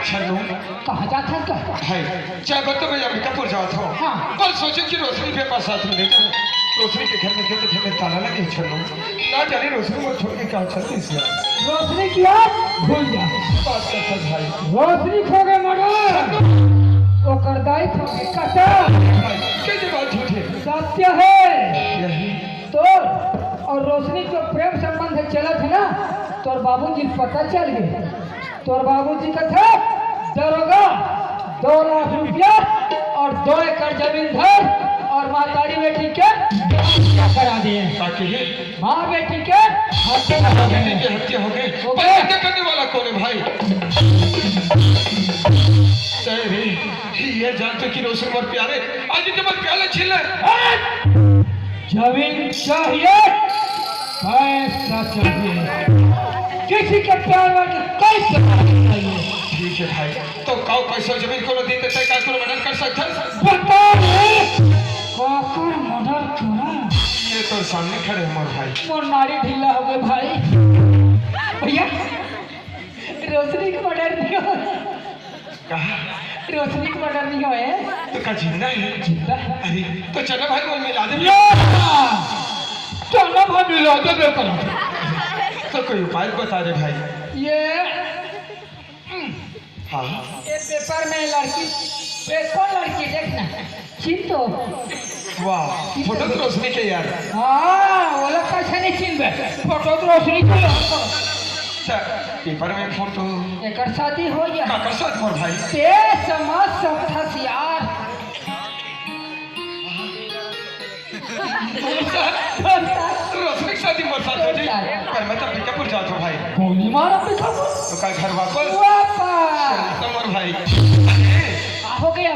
छन्नू कहाँ जाता है क्या? भाई चाहे तो मैं अंबिकापुर जाता हूँ। हाँ। पर सोचे कि रोशनी के पास साथ में ले जाऊँ। रोशनी के घर में खेलते खेलते ताला लगे छन्नू। ना जाने रोशनी को छोड़ के क्या चलते इस यार। रोशनी किया भूल जा। बात करता भाई। रोशनी खो गए मगर वो करदाई खो गए कटा। कैसे बात झूठी? सत्य है। यही तो और रोशनी जो प्रेम संबंध चला था ना, तोर बाबूजी पता चल गए। तोर बाबूजी का था दरोगा 2 लाख रुपया और 2 एकड़ जमीन धर और मातारी बेटी के करा दिए। ताकि माँ बेटी के हत्या हो गए। बेटी की हत्या हो गई। हो पर गए। हत्या करने वाला कौन है भाई? तेरे ये जानते कि रोशन और प्यारे आज जब प्याले छीन ले। जमीन चाहिए, पैसा चाहिए। किसी के प्यार में कैसे चाहिए? ठीक है भाई। तो काऊ पैसा जमीन को देते थे का को मदद कर सकता है? बताओ काकर मर्डर करा। ये तो सामने खड़े हैं मोर भाई। मोर नारी ढीला हो गए भाई। भैया रोशनी का मर्डर नहीं हो। कहा रोशनी का मर्डर नहीं हुए तो का जिंदा है? जिंदा। अरे तो चलो भाई बोल मिला दे। चलो भाई मिला दे बेकर। तो कोई उपाय बता दे भाई। ये हाँ ये पेपर में लड़की कौन लड़की देखना चिंतो। वाह फोटो तो रोशनी के यार। हाँ वो लोग कैसे नहीं चिंबे फोटो तो रोशनी को पेपर में फोटो एक शादी हो गया। काकर साथ मोर भाई। ते समझ सकता सी यार। रोशनी की शादी मोर साथ हो जाए। पर मैं तो अंबिकापुर जाता हूँ भाई। गोली मार अंबिकापुर तो का घर वापस वापस तो मोर भाई। हो गया।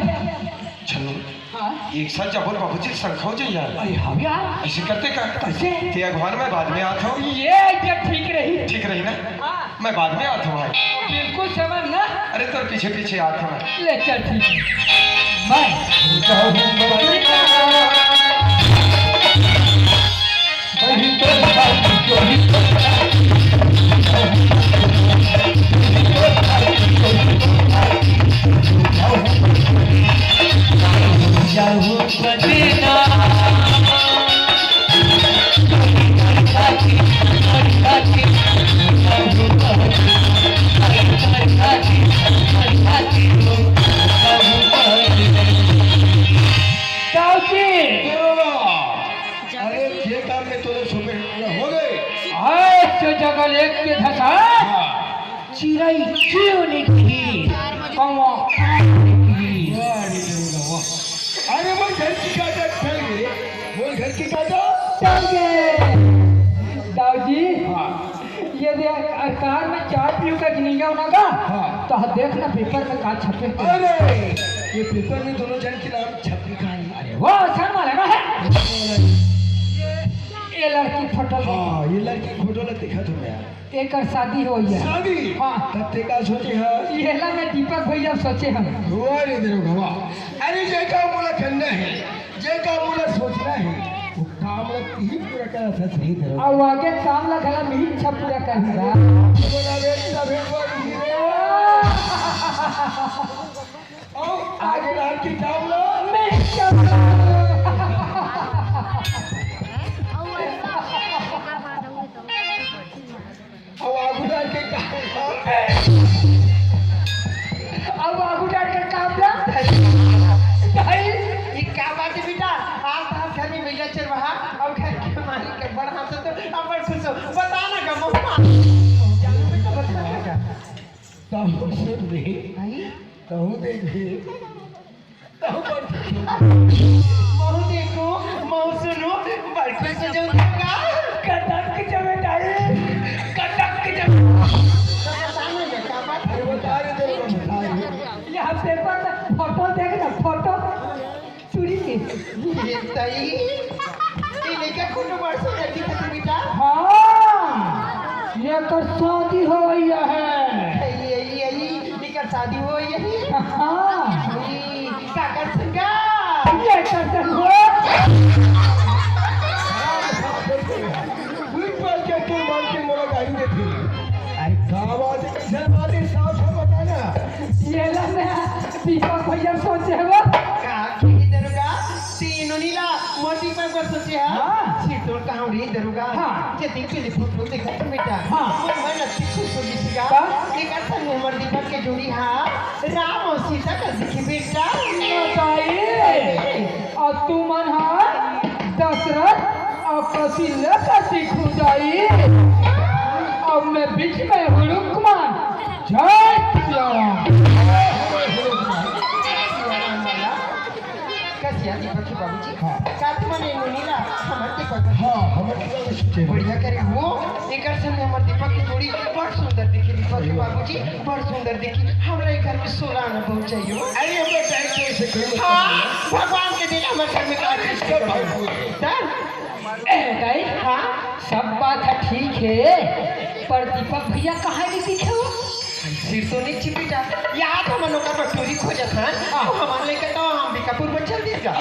चलो हाँ एक साथ जब बाबूजी संख्या हो जाए यार। अरे हाँ यार ऐसे करते का कैसे? ते अखबार में बाद में आता हूँ। ये आइडिया ठीक रही। ठीक रही ना? हाँ मैं बाद में आता हूँ भाई। बिल्कुल समझ ना। अरे तो पीछे पीछे आता हूँ। ले चल ठीक है। अरे ये काम में तो सुबह हो गए। जगल एक के धसा चिड़ै क्यों निकली कौवा अरे वो घर की काटा चल गए। बोल घर की काटा चल गए। दाऊजी ये देख कार में चाय पीऊ का गिनेगा ना का। तो देखना पेपर में का छपे। अरे ये पेपर में दोनों जन के नाम छपी कहानी। अरे वो आसान वाला ना है। ये लड़की फटल। हाँ ये लड़की फोटो ला देखा तो मैं एक शादी हो गया। शादी हाँ तब ते का सोचे है येला में दीपक भैया सोचे हम हुआ रे देरो गवा। अरे जे का मुला करना है जे का मुला सोचना है वो काम ही पूरा करा था सही देरो। और आगे काम लगला मिहिर छप पूरा करेगा। बोला रे तबे पर हीरे ओ आगे नाम की काम लो मैं क्या अब आगुदार के काम अब आगू डाल कर काम ला। भाई ये क्या बात है बेटा? आप घर में भैया चल रहा और घर के मालिक के बड़ा हाथ तो अब बड़ खुश हो। बताना का मम्मा जानू बेटा बताना का कहूँ सुन रे कहूँ देख रे कहूँ पर महू देखो महू सुनो बड़ खुश हो जाऊंगा। कटक जमेदारी कटक बताना का क्या बात अरे बता रे तेरे को बता रे। यहाँ पेपर में फोटो देखना फोटो चुरी की। ये तई ये लेके फोटो व्हाट्सएप कर दी था बेटा। हाँ ये कर शादी हो गई है। यही लेकर शादी हो यही हाँ काकर संगा ये कर हो। ऊपर के तू मान के मोरा गाड़ी दे फिर अरे गावात कैसे बातें साफ साफ बताना दीपक भैया सोचे है वो का की दरुगा तीनों नीला मोती पर को सोचे है हाँ। सीटों कहाँ उड़ी दरुगा हाँ। जे दिन के लिए फोटो देखा तो बेटा हाँ। मन अच्छी खुश होगी सीगा का? एक अच्छा नंबर दीपक के जोड़ी हाँ राम और सीता का दिखी बेटा बताइए और तू मन हा दशरथ और कौशल्या का दिखू जाई और मैं बीच में हनुमान जय श्री राम। कैसे दीपक के बाबूजी हाँ। साथ में नीला हमारे दीपक हाँ हमारे को सोचे बढ़िया करे वो एक संग हमारे दीपक की जोड़ी बड़ सुंदर दिखी दीपक के बाबूजी बड़ सुंदर दिखी हमरा एक घर में 16 आना बहुत चाहिए अरे हम लोग टाइम से इसे कोई हाँ भगवान के दिन हमारे घर में का गई हाँ सब बात है ठीक है पर दीपक भैया कहाँ नहीं दिखे हो सिर तो नहीं चिपिटा याद हो मनो का बटोरी खोजा था तो हमारे लेकर तो हम बीकापुर में चल देगा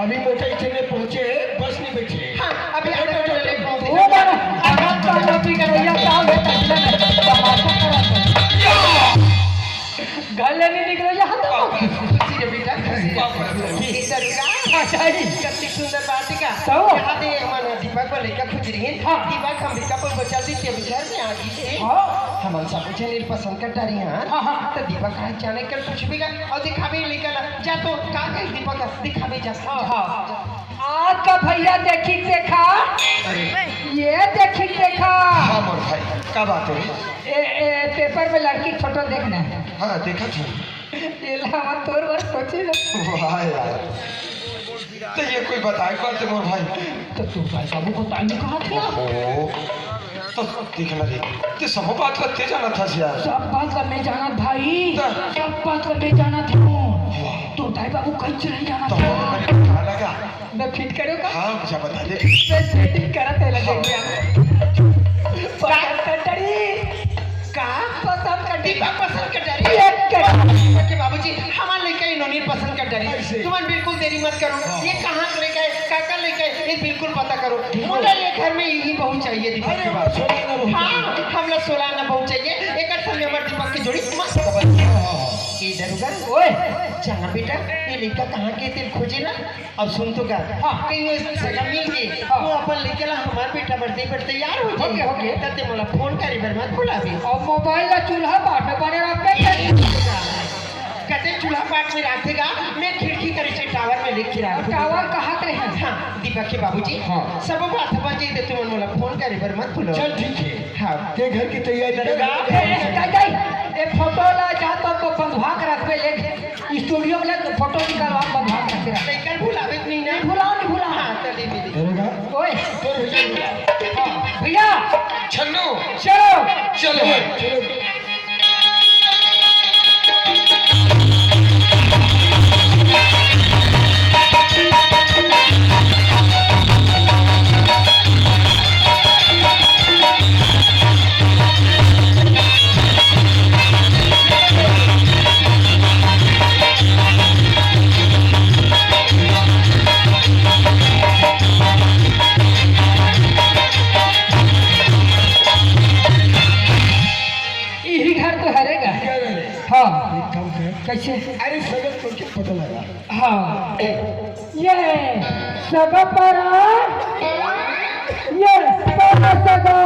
अभी मोटे चले पहुंचे बस नहीं बैठे हाँ अभी आगे चले वो बार आगाज का नौकरी कर भैया साहब है तमाशा करा गले नहीं निकलो यहाँ तो खुशी रे बेटा खुशी दरुगा अच्छा जी कितनी सुंदर बात है तो? यहाँ दे हमारा दीपक को लेकर खुज रही है हाँ। दीपक हम बीकापुर में चल देते अभी घर में आ गई थे हाँ हमारे सब कुछ नील पसंद कर डाली हाँ, हाँ हाँ। तो दीपक कहा जाने कर कुछ भी का और दिखावे लेकर जा तो कहाँ गई दीपक दिखावे जा आज का भैया देखी देखा ये देखी देखा हाँ मोर भाई क्या बात है पेपर में लड़की फोटो देखना है हाँ देखा था ये लावा तोर वर सोचे ना वाह यार तो ये कोई बताए करते मोर भाई तो तू भाई बाबू को टाइम कहाँ था ओ तो देखना रे ते सब बात करते जाना था यार सब बात करने जाना भाई तो? सब बात करने जाना था तो भाई बाबू कहीं चले जाना तो था मैंने कहा लगा मैं फिट करूँगा हाँ मुझे बता दे मैं सेटिंग करा थे लगे पसंद कर दीपक पसंद कर डाली एक कर के बाबूजी हमारे लेके इन्होंने पसंद कर डाली ऐसे? तुम बिल्कुल देरी मत करो ये कहाँ लेके काका लेके ये बिल्कुल पता करो मुझे ये घर में यही बहू चाहिए दीपक के बाद हाँ हम लोग 16 आना बहू चाहिए एक संग हमारे दीपक की जोड़ी मस्त इधर उधर ओए जहाँ बेटा ये लड़का कहाँ के तेल खोजे ना अब सुन तो गा कहीं वो सगा मिल गई वो अपन लेके ला हमारे बेटा बढ़ते पर तैयार हो जाए ओके। तते मला फोन करी बर मत भुला भी और मोबाइल का चूल्हा बाट में बने रखे कहते चूल्हा पाट में रखेगा मैं खिड़की करे से टावर में लेके रखूंगा टावर कहाँ पे है हाँ दीपक के बाबूजी हाँ। सब बात बन जाए तो तुम मला फोन करे बर मत भूलो चल ठीक है हाँ ते घर की तैयारी दरगाह कर एक फोटो ला जा तो बंधवा कर रख पे ले स्टूडियो में ले तो फोटो निकालवा बंधवा कर रख नहीं कर भुलावे नहीं ना नहीं भुला हाँ चलिए दीदी करेगा ओए तो भैया छन्नू चलो चलो चलो यही घर तो हरेगा क्या करे हाँ एक काम कर कैसे अरे सगल को क्या पता लगा हाँ ये सगा परा ये सगा सगा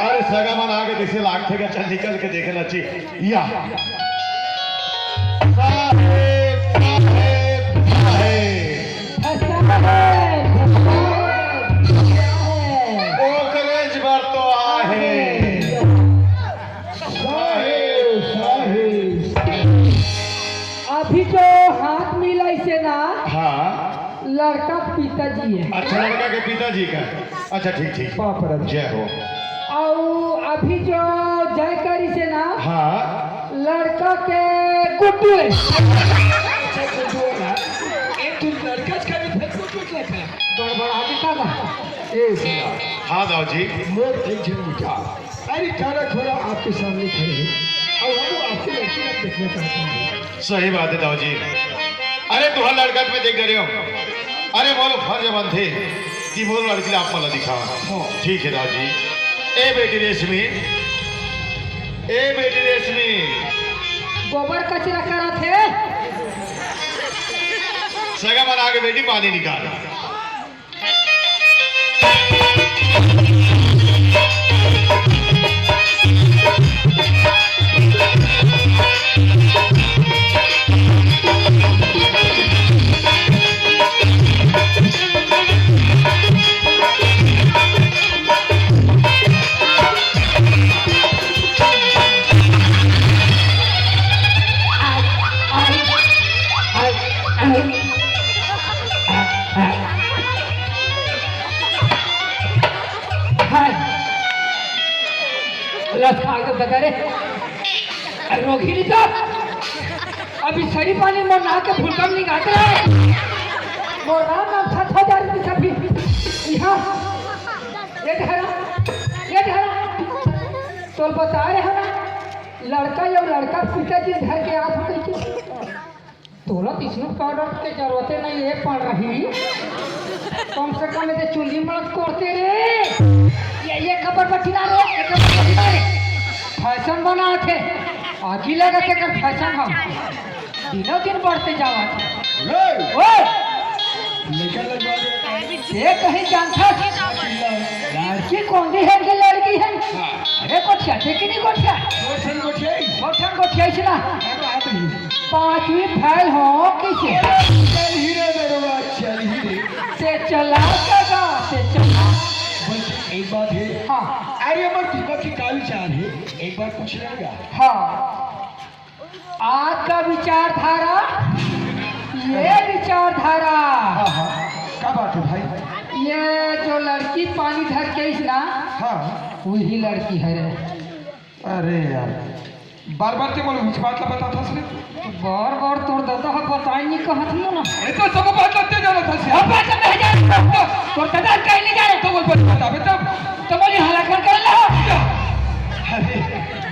अरे सगा मन आगे दिसे लागते का चल निकल के देखना चाहिए या साहेब साहेब साहेब ओ कलेज बार तो आहे साहेब साहेब अभी जो हाथ मिलाई से ना हाँ लड़का पिताजी है अच्छा लड़का के पिताजी का अच्छा ठीक ठीक बाप रे जय हो और अभी जो जय करी से ना हाँ लड़का के गुड्डू है एक तू लड़का का भी फेसबुक पे लिखा गड़बड़ा दिखा ना ए सुना हाँ दाऊ जी मोर एक जन विचार अरे खाना खोला आपके सामने खड़े हैं और हम आपकी लड़की को देखना चाहते हैं सही बात है दाऊ जी अरे तुम्हारा लड़का में देख रहे हो अरे बोलो फर्ज बंधे कि बोलो लड़की आप मला दिखा ठीक है दाऊ जी ए बेटी रेशमी गोबर कचरा करा थे? सगा बना के बेटी पानी निकाल। रोगिणी तो अभी सही पानी मोर नहा के फुलकम निकालते हैं। मोर नाम 7,000 रुपये सभी यहाँ ये धरा तो बता रहे हैं ना लड़का या लड़का पिताजी घर के आस हो तोला इसमें पाउडर के जरूरत नहीं है पड़ रही। कम से कम ये चुंगी मत करते रे ये खबर बठिना रे फैशन बना थे आगे लगा के कर फैशन हम दिनों दिन बढ़ते जावा ये कहीं जानता लड़की कौन सी है कि लड़की है? अरे कोठिया थे कि नहीं कोठिया कोठिया ना 5वीं फैल हो किसे से चला से चला। एक बात है हाँ अरे अमर दीपक की क्या विचार है एक बार पूछ लेगा। हाँ आज का विचारधारा ये विचारधारा क्या बात है भाई? ये जो लड़की पानी धर के ना हाँ वही लड़की है रे। अरे यार बार बार के बोलो कुछ बात ला बता था सिर्फ बार बार तोड़ दादा है बताई नहीं कहा थी ना अरे तो सब बात लगते जाना था सिर्फ अब बात नहीं जा तोड़ दादा कहीं नहीं जा रहे तो बोल बता बेटा तो बोली हलाकर कर लो। अरे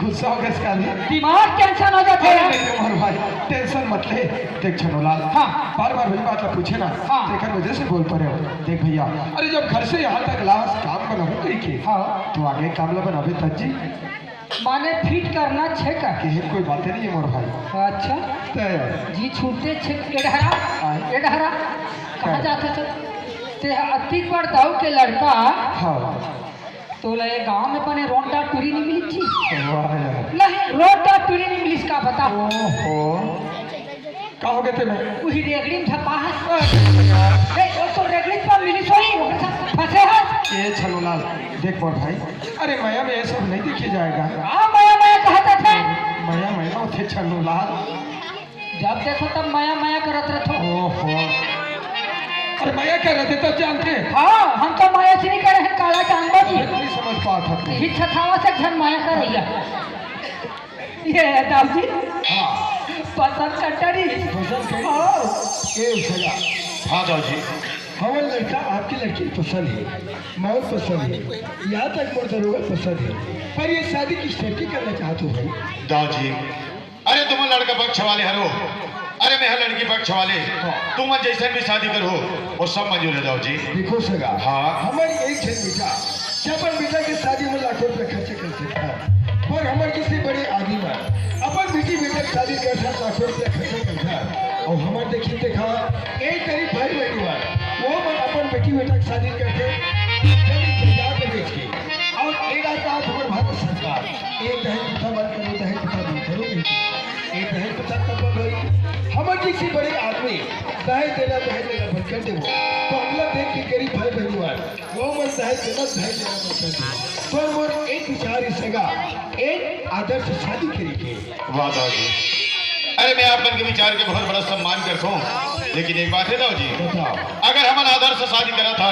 गुस्सा हो गया इसका दिमाग टेंशन हो जाता है। नहीं तुम्हारे भाई टेंशन मत ले। देख छनोलाल हाँ बार बार वही बात ला पूछे ना हाँ तेकर वजह से बोल पा रहे हो। देख भैया अरे जब घर से यहाँ तक लाश काम बनाओ कहीं के हाँ तो आगे काम ला बनावे तजी माने फिट करना छे का कि कोई बातें नहीं है मोर भाई। अच्छा तो जी छूटे छे एडहरा कहाँ जाता था ते अति पर दाऊ के लड़का हाँ तो ले गांव में बने रोंडा टूरी नहीं मिली थी वाह यार नहीं रोंडा टूरी नहीं मिली इसका बता ओहो का हो गए थे मैं वही रेगड़ी था पास ए तो रेगड़ी पर मिली सोई फंसे है ये छनोलाल देख मोर भाई अरे माया में ये सब नहीं देखे जाएगा। हां माया कहता था माया थे छनोलाल जब देखो तब माया करत रहतो। ओहो अरे माया क्या रहते तब जानते हाँ हम तो माया से नहीं करे हैं काला जानवर जी नहीं समझ पाता था ही छठावा से घन माया कर रही ये दादी हाँ पसंद कटरी पसंद करी हाँ ए सगा हाँ दाऊ जी हमारा लड़का आपकी लड़की पसंद है मौत पसंद है यहाँ तक मोर दरोगा पसंद है पर ये शादी की स्टेपी करना चाहते हो भाई। दाऊ जी अरे तुम लड़का पक्ष वाले हरो अरे मैं लड़की पक्ष वाले तुम जैसे भी शादी करो वो सब मंजूर है दाऊ जी। देखो सगा हाँ हमारी एक जन बेटा अपन बेटा की शादी में लाखों रुपये खर्च कर सकता है और हमारे किसी बड़े आदमी में अपन बेटी बेटा की शादी कर सकता लाखों रुपये खर्च करता है और हमारे देखिए देखा एक करीब भाई बहनी बार वो मन अपन बेटी बेटा की शादी करके बेच के और एक आता हमारे भारत सरकार एक दहेज प्रथा बंद करो दहेज प्रथा बंद करो एक दहेज प्रथा कब बंद हुई हमारे किसी बड़े आदमी दहेज देना बंद कर दे तो अगला देख के गरीब भाई बहनवार वो मन दहेज देना बंद कर दे तो मोर एक विचार इसका एक आदर्श शादी करेंगे। वाह दाऊ जी अरे मैं आप के विचार के बहुत बड़ा सम्मान करता हूँ लेकिन एक बात है दाऊ जी बताओ अगर हम आदर्श शादी करा था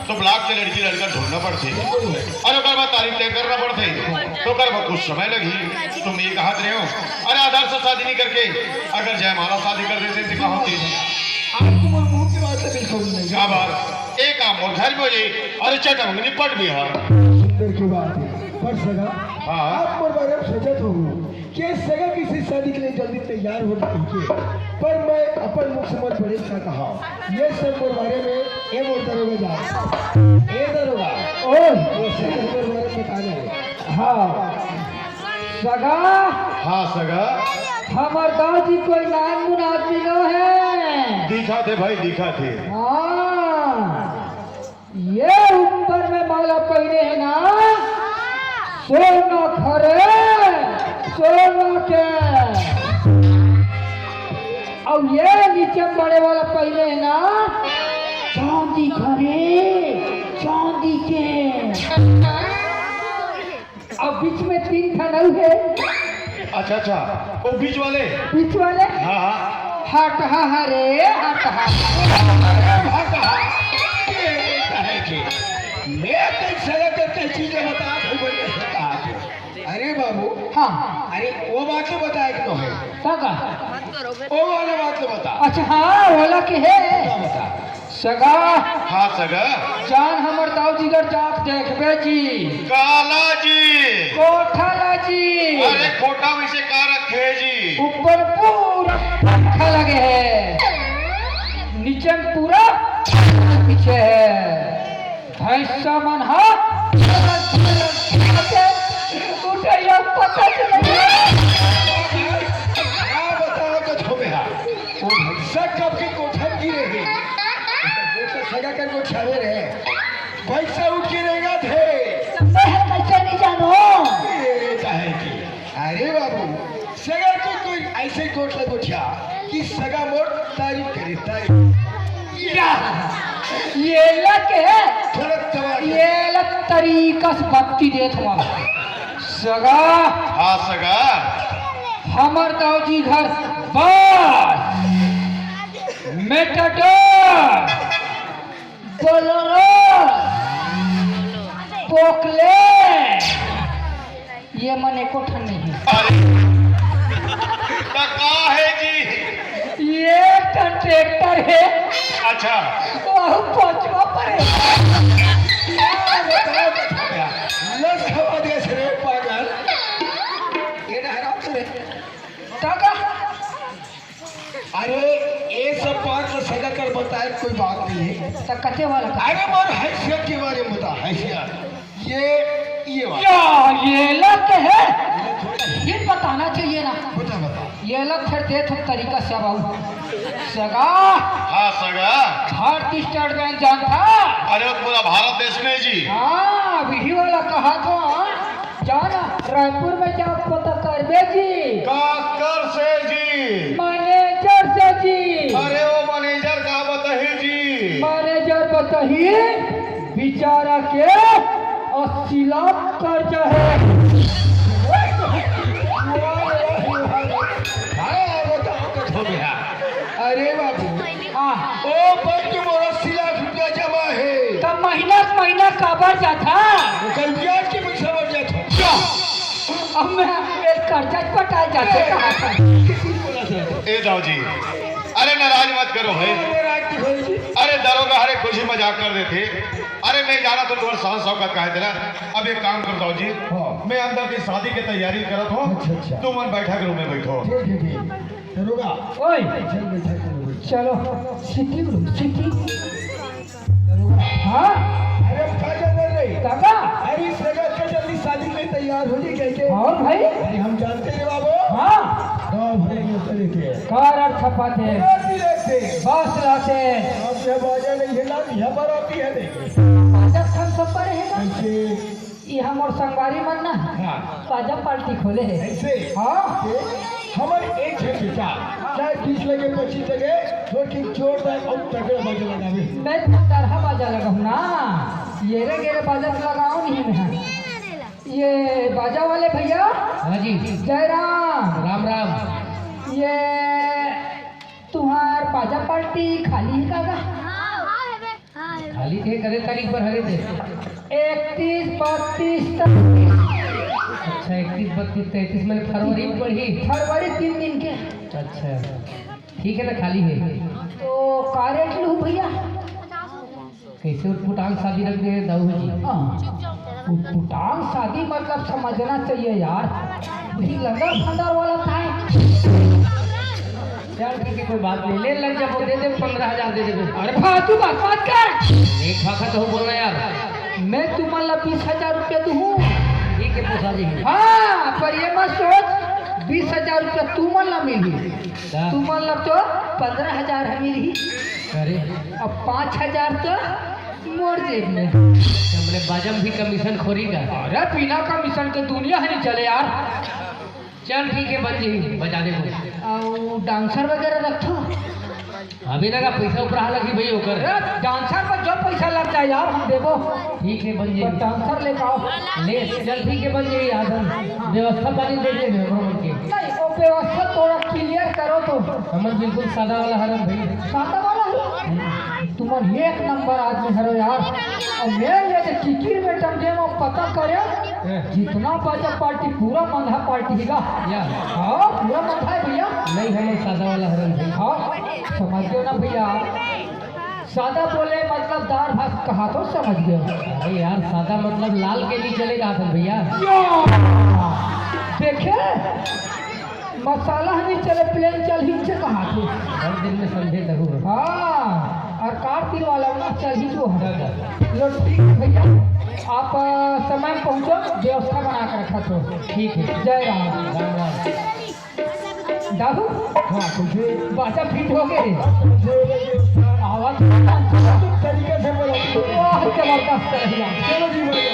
तो ब्लॉक के लड़की लड़का ढूंढना पड़ते और अगर बात तारीख तय करना पड़ते तो कर कुछ समय लगी तुम ये कहा रहे हो अरे आदर्श शादी नहीं करके अगर जयमाला शादी कर देते तो क्या होती आपको मोर मुंह की बात से बिल्कुल नहीं क्या बात एक काम और घर में हो जाए अरे चट निपट भी हाँ सुंदर की बात है पर सगा हाँ। आप मोर बारे में सोचत हो कि सगा किसी शादी के लिए जल्दी तैयार हो गई पर मैं अपन मुख से मत बड़े का कहा ये सब मोर बारे में ए मोर दरोगा जा ए दरोगा ओ ये सब मोर बारे में बताना है। हाँ सगा हाँ सगा हमार गाँव जी कोई नाम मुन आदमी न है। दिखा थे भाई दिखा थे। हाँ ये ऊपर में माला पहने है ना सोना खरे सोना के और ये नीचे बड़े वाला पहने है ना चांदी खरे चांदी के और बीच में 3 ठनल है। अच्छा अच्छा वो बीच वाले। बीच वाले हाँ हाँ हट हा रे हट हा मैं तो सगा करते चीजें बता अरे बाबू हाँ अरे वो बात तो बताए कि तो है सगा वो वाला बात तो बता अच्छा हाँ बोला कि है क्या बता सगा हाँ सगा जान हमर दाऊ जी घर जाक देखबे जी काला जी कोठाला जी अरे कोटा में से का रखे जी ऊपर पूरा पंखा लगे है नीचे में पूरा पीछे है भैंसा मन हा उठैया पता चले क्या बताओ तो छोबे हा वो भैंसा कब के कोठा में गिरे है वो सगा कर को छावे रहे भैंसा उठ के रहेगा थे मैं कैसे नहीं जानो ये काहे की अरे बाबू सगा को कोई ऐसे कोठ लगो छा कि सगा मोर तारीफ करे तारीफ ये लग है थोड़ा तवा ये लग तरीका से भक्ति देत हुआ सगा हाँ सगा हमर दाऊ जी घर बस मेटाडोर बोलेरो पोकले ये मन एको ठन नहीं है अरे तो का है जी ये टन ट्रैक्टर है अच्छा वह पहुंचवा पड़े लस खवा दे रे पागल ये ना हराम से टाका अरे ये सब बात तो सगा कर बताए कोई बात नहीं है तो कथे वाला का अरे मोर हैसियत के बारे में बता हैसियत ये बात या ये लग है ये बताना चाहिए ना बता बता ये लग फिर दे तुम तरीका से बाबू सगा हाँ सगा भारतीय स्टेट बैंक जानता अरे वो पूरा भारत देश में जी हाँ विधि वाला कहा तो जाना रायपुर में जा पता करबे जी काकर से जी मैनेजर से जी अरे वो मैनेजर का बताही जी मैनेजर बताइए बेचारा के 80 लाख कर्जा है हाँ बताओ तो छोबे हा अरे बाबू हाँ ओ बैंक में 80 लाख रुपया जमा है तब महीना काबर जाता कल ब्याज के पैसा बढ़ जाता अब मैं एक कर्जा पटा जाते कहा था ए दाऊ जी अरे नाराज मत करो भाई अरे दरोगा हरे खुशी मजाक कर देते अरे मैं जाना तो तुम्हारे साहब साहब का कहे थे ना अब एक काम कर दाऊ जी हाँ। मैं अंदर की शादी की तैयारी करत हूँ अच्छा। तुम मन बैठा के रूम में बैठो दरोगा ओए चल बैठा करो चलो सिटी बोलो सिटी हाँ अरे का जाना रे काका अरे सगा के जल्दी शादी में तैयार हो जी कैसे और भाई अरे हम जानते हैं बाबू हाँ गाँव भरे में चले थे कार छपाते भी लगते बस लाते अब जब बाजा नहीं हिला यहाँ पर आती है देखे पाजक खान सब पर है ना ऐसे ये हम और संगवारी मन ना हाँ पाजक पार्टी खोले है ऐसे हाँ हमारे एक है बेटा चाहे 20 लगे 25 लगे लेकिन जोरदार और तगड़ा बाजा लगावे मैं तरह बाजा लगाऊं ना ये रे गेरे बाजा लगाऊं नहीं मैं ये बाजा वाले भैया हाँ जी जय राम राम राम ये तुम्हार बाजा पार्टी खाली है काका खाली थे करे तारीख पर हरे थे 31 32 अच्छा 31 32 33 मैंने फरवरी में पढ़ी फरवरी 3 दिन के अच्छा ठीक है ना खाली है तो का रेट लूँ भैया कैसे उठपुटांग शादी रख दे दाऊ जी उठपुटांग शादी मतलब समझना चाहिए यार वही लंगर फंदर वाला था यार की कोई बात नहीं ले लग जा दे दे 15,000 दे दे अरे फालतू बात कर एक फाका तो बोलना यार मैं तुम्हारा 20,000 रुपया दूँ ठीक है शादी हाँ पर ये मत सोच 20,000 रुपया तू मन ला मिली, तू मन ला तो 15,000 है मिली, अरे अब 5,000 तो मोर जेब में। हमने बाजम भी कमीशन खोरी का। अरे बिना कमीशन के दुनिया है नहीं चले यार। चल ठीक है बन जी बजा दे वो। और डांसर वगैरह रखो। अभी लगा पैसा ऊपर लगी भाई होकर। अरे डांसर पर जो पैसा लग जाए यार हम देवो। ठीक है बन जी पर डांसर ले आओ। ले चल ठीक है बन जी आदम व्यवस्था पानी दे दे भ्रमण के। नहीं वो व्यवस्था थोड़ा क्लियर करो तो। हमन बिल्कुल सादा वाला हरम भाई। सादा वाला है तुम एक नंबर आदमी हरो यार। और मेरे लिए तो किकिर में टमजे में पता करे जितना बाजा पार्टी पूरा मंधा पार्टी है या हाँ पूरा मंधा है भैया। नहीं है सादा वाला हरम भाई। हाँ समझ ना भैया सादा बोले मतलब दार भात कहा तो समझ गए। अरे यार सादा मतलब लाल के लिए चलेगा आसन भैया। देखे मसाला नहीं चले प्लेन चल ही से कहा थे हर दिन में समझे जरूर। हाँ और कारतिल वाला ना चल ही जो है। लो ठीक है भैया आप समय में पहुँचो व्यवस्था बना कर रखा तो ठीक है जय राम। राम राम। दादू हाँ तुझे बाजा फिट हो गए आवाज तरीके से बोलो। जबरदस्त रहेगा। चलो जी बोलो।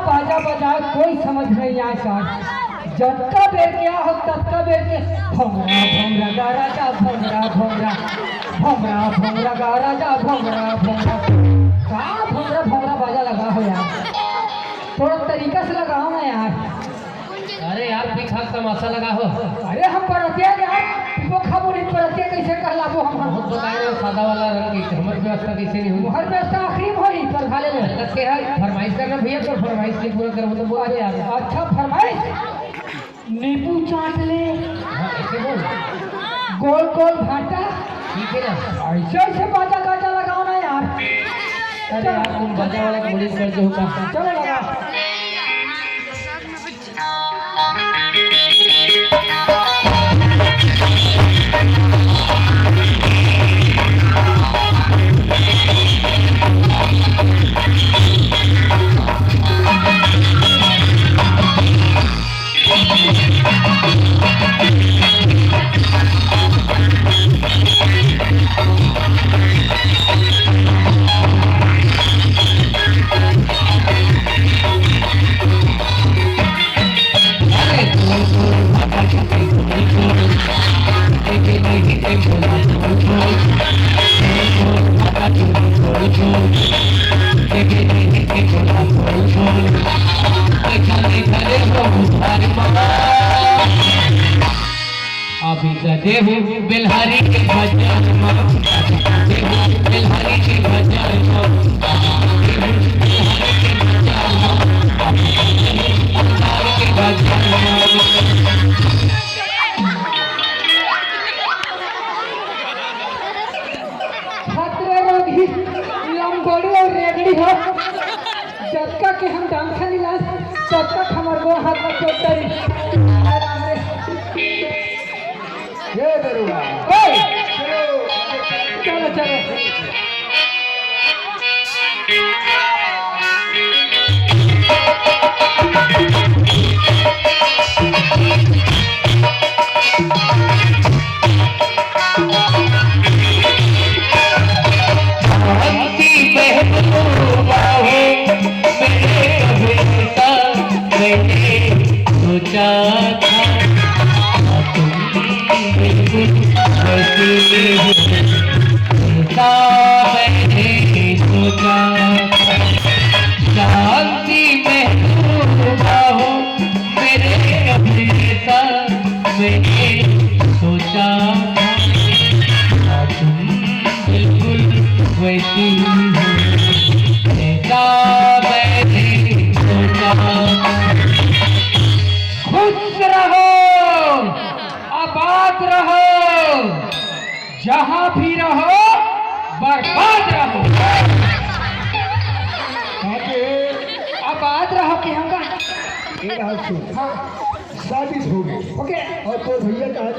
बाजा बजाए कोई समझ नहीं आए सर। जब का बेर क्या हो तब का बेर के भोंगरा भोंगरा गा राजा भोंगरा भोंगरा भोंगरा भोंगरा गा राजा भोंगरा भोंगरा का भोंगरा भोंगरा बाजा लगा हो यार। थोड़ा तरीका से लगाओ ना यार। अरे यार कोई खास तमाशा लगा हो। अरे हम परतिया यार वो खबरी परतिया कैसे कहलाबो हम बहुत बताए रहे हो सादा वाला रंग की हमर व्यवस्था कैसे नहीं हुई। हर व्यवस्था आखिरी में होई पर खाले ले लगते है फरमाइश करना भैया तो फरमाइश नहीं पूरा करो तो बोले यार। अच्छा फरमाइश नींबू चाट ले हाँ ऐसे बोल गोल गोल भाटा ठीक है ना। ऐसे ऐसे बाजा गाजा लगाओ ना यार। अरे यार तुम बाजा वाला को बोली कर दो का। चलो लगा अभी गधे हो बिलहारी के भजन बिलहारी के भजन छात्र रंगी लंबोड़ी और रेगड़ी हो जब तक के हम डांसा नहीं लाए तब तक हमारे को हाथ में चोट डरी आराम से ये दरुआ ओए चलो चलो चलो चलो वैसी हो ऐसा मैंने सोचा शांति में डूबा हूँ मेरे अपने साथ मैंने सोचा था तुम बिल्कुल वैसी हो ऐसा मैंने सोचा। खुश रहो, आबाद रहो, जहां भी रहो बर्बाद रहो। आगे आबाद रहो कि हम ये रहा सुन। हाँ शादी हो गई ओके और तो भैया कहा